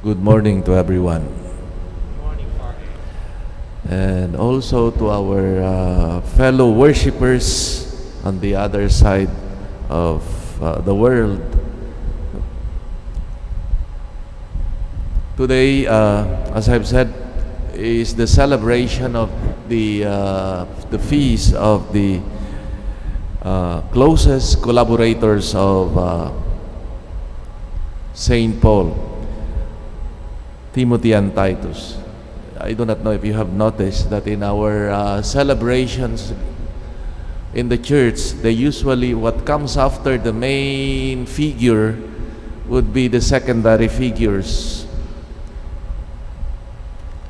Good morning to everyone. And also to our fellow worshipers on the other side of the world. Today, as I've said, is the celebration of the feast of the closest collaborators of Saint Paul, Timothy and Titus. I do not know if you have noticed that in our celebrations in the church, they usually, what comes after the main figure would be the secondary figures.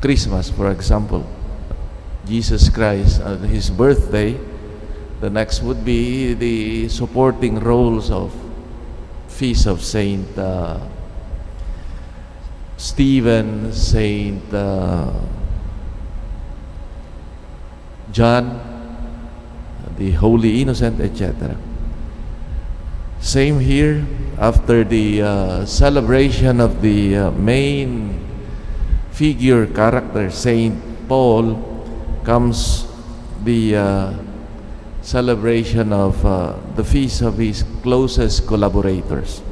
Christmas, for example, Jesus Christ and his birthday. The next would be the supporting roles of Feast of Saint Stephen, Saint John, the Holy Innocent, etc. Same here, after the celebration of the main figure, character, Saint Paul, comes the celebration of the feast of his closest collaborators.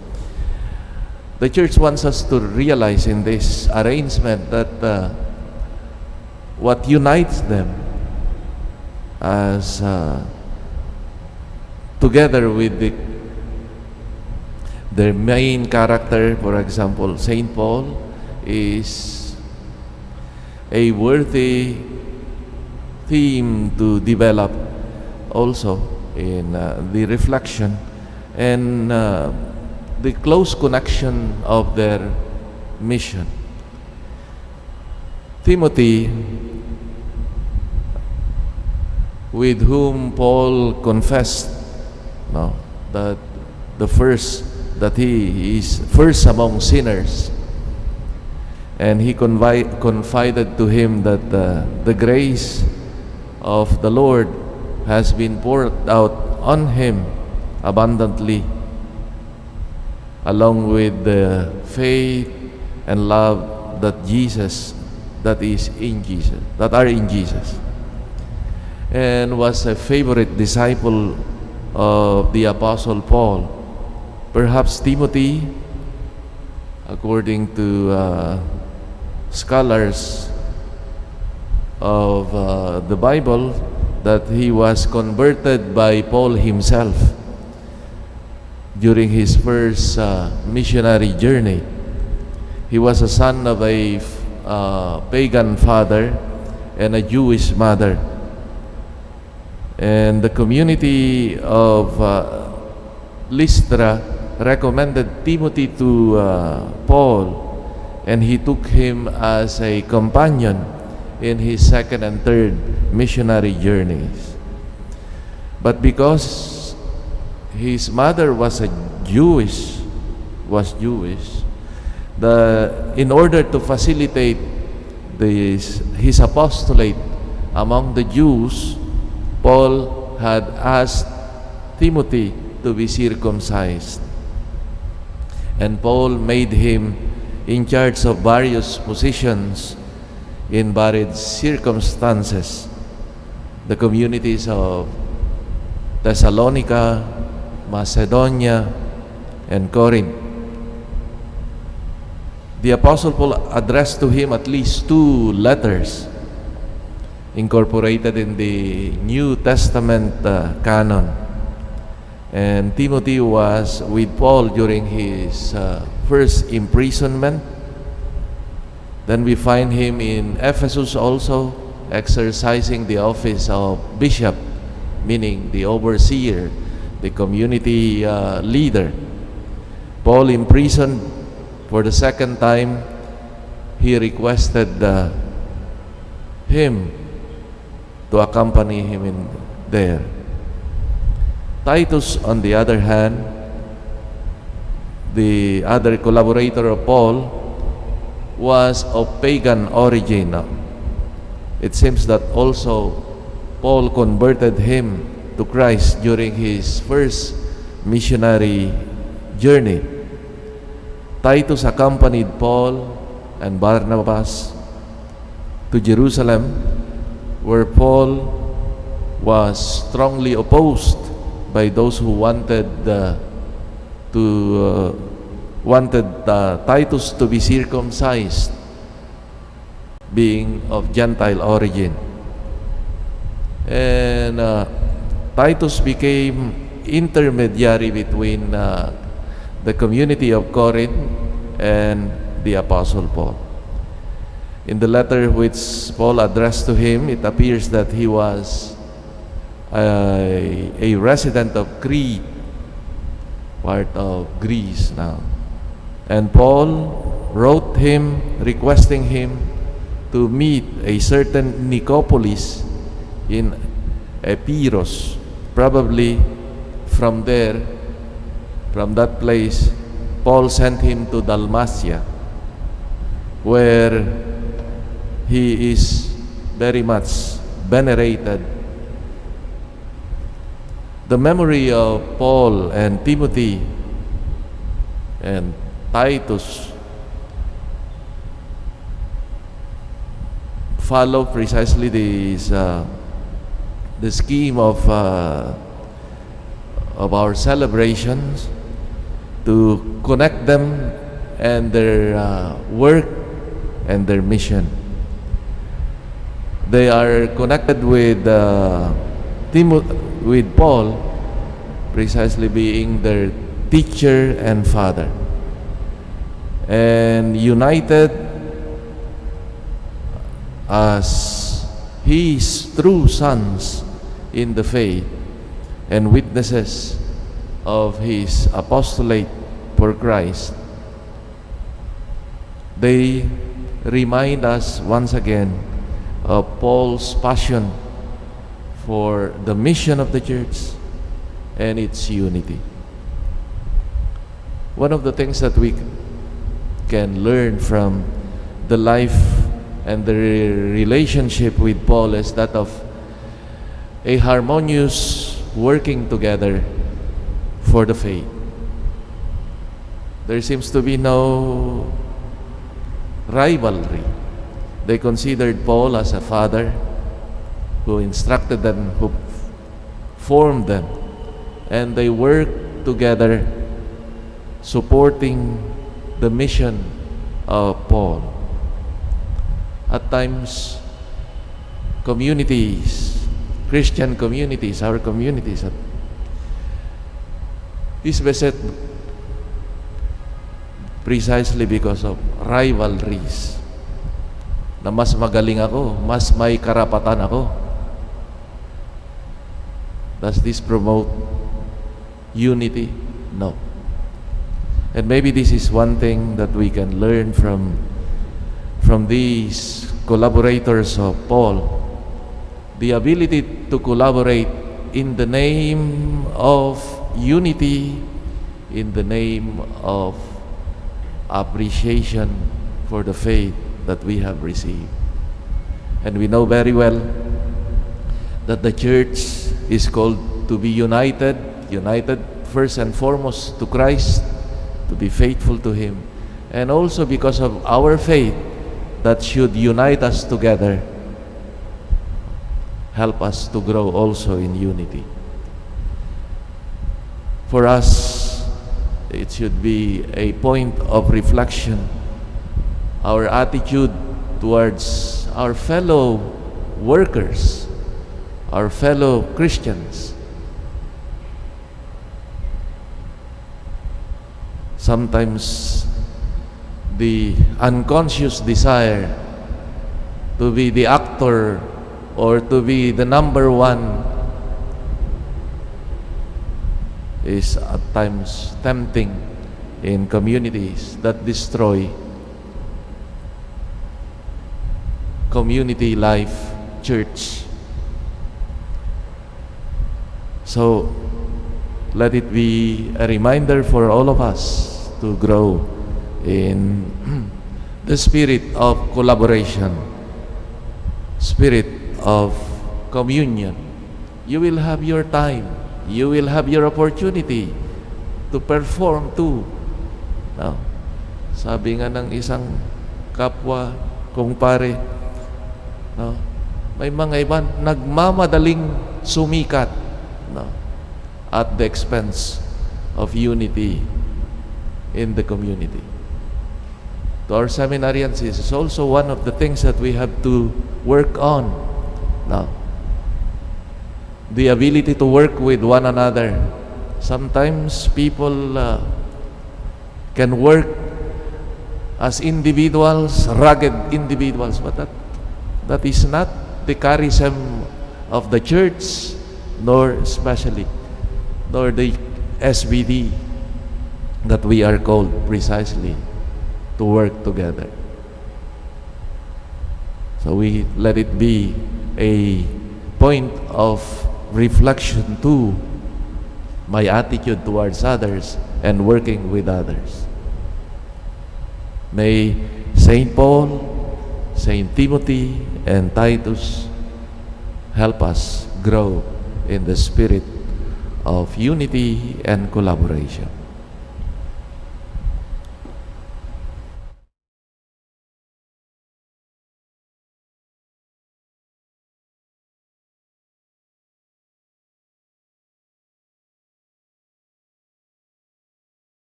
The church wants us to realize in this arrangement that what unites them as together with their main character, for example, Saint Paul, is a worthy theme to develop also in the reflection and the close connection of their mission. Timothy, with whom Paul confessed that he is first among sinners, and he confided to him that the grace of the Lord has been poured out on him abundantly, along with the faith and love that are in Jesus, and was a favorite disciple of the Apostle Paul. Perhaps Timothy, according to scholars of the Bible, that he was converted by Paul himself during his first missionary journey. He was a son of a pagan father and a Jewish mother. And the community of Lystra recommended Timothy to Paul, and he took him as a companion in his second and third missionary journeys. But because his mother was Jewish, in order to facilitate his apostolate among the Jews, Paul had asked Timothy to be circumcised, and Paul made him in charge of various positions in varied circumstances. The communities of Thessalonica, Macedonia, and Corinth. The Apostle Paul addressed to him at least 2 letters incorporated in the New Testament canon. And Timothy was with Paul during his first imprisonment. Then we find him in Ephesus also, exercising the office of bishop, meaning the overseer, the community leader. Paul imprisoned for the second time, he requested him to accompany him in there. Titus, on the other hand, the other collaborator of Paul, was of pagan origin. It seems that also Paul converted him to Christ during his first missionary journey. Titus accompanied Paul and Barnabas to Jerusalem, where Paul was strongly opposed by those who wanted Titus to be circumcised, being of Gentile origin. And Titus became intermediary between the community of Corinth and the Apostle Paul. In the letter which Paul addressed to him, it appears that he was a resident of Crete, part of Greece now. And Paul wrote him requesting him to meet a certain Nicopolis in Epirus. Probably from that place, Paul sent him to Dalmatia, where he is very much venerated. The memory of Paul and Timothy and Titus follow precisely the scheme of our celebrations, to connect them and their work and their mission. They are connected with Paul, precisely being their teacher and father, and united as his true sons in the faith and witnesses of his apostolate for Christ. They remind us once again of Paul's passion for the mission of the church and its unity. One of the things that we can learn from the life and the relationship with Paul is that of a harmonious working together for the faith. There seems to be no rivalry. They considered Paul as a father who instructed them, who formed them, and they worked together supporting the mission of Paul. At times, communities, Christian communities, our communities, is beset precisely because of rivalries. Na mas magaling ako, mas may karapatan ako. Does this promote unity? No. And maybe this is one thing that we can learn from these collaborators of Paul. The ability to collaborate in the name of unity, in the name of appreciation for the faith that we have received. And we know very well that the church is called to be united first and foremost to Christ, to be faithful to Him, and also because of our faith that should unite us together, help us to grow also in unity. For us, it should be a point of reflection, our attitude towards our fellow workers, our fellow Christians. Sometimes the unconscious desire to be the actor or to be the number one is at times tempting in communities that destroy community life, church. So let it be a reminder for all of us to grow in the spirit of collaboration, spirit of communion. You will have your time, you will have your opportunity to perform too. Now, sabi nga ng isang kapwa, kumpare, no? May mga iba nagmamadaling sumikat, no? At the expense of unity in the community. To our seminarians, this is also one of the things that we have to work on now. The ability to work with one another. Sometimes people can work as individuals, rugged individuals, but that is not the charism of the church, nor the SBD that we are called precisely to work together. So we let it be a point of reflection to my attitude towards others and working with others. May St. Paul, St. Timothy, and Titus help us grow in the spirit of unity and collaboration.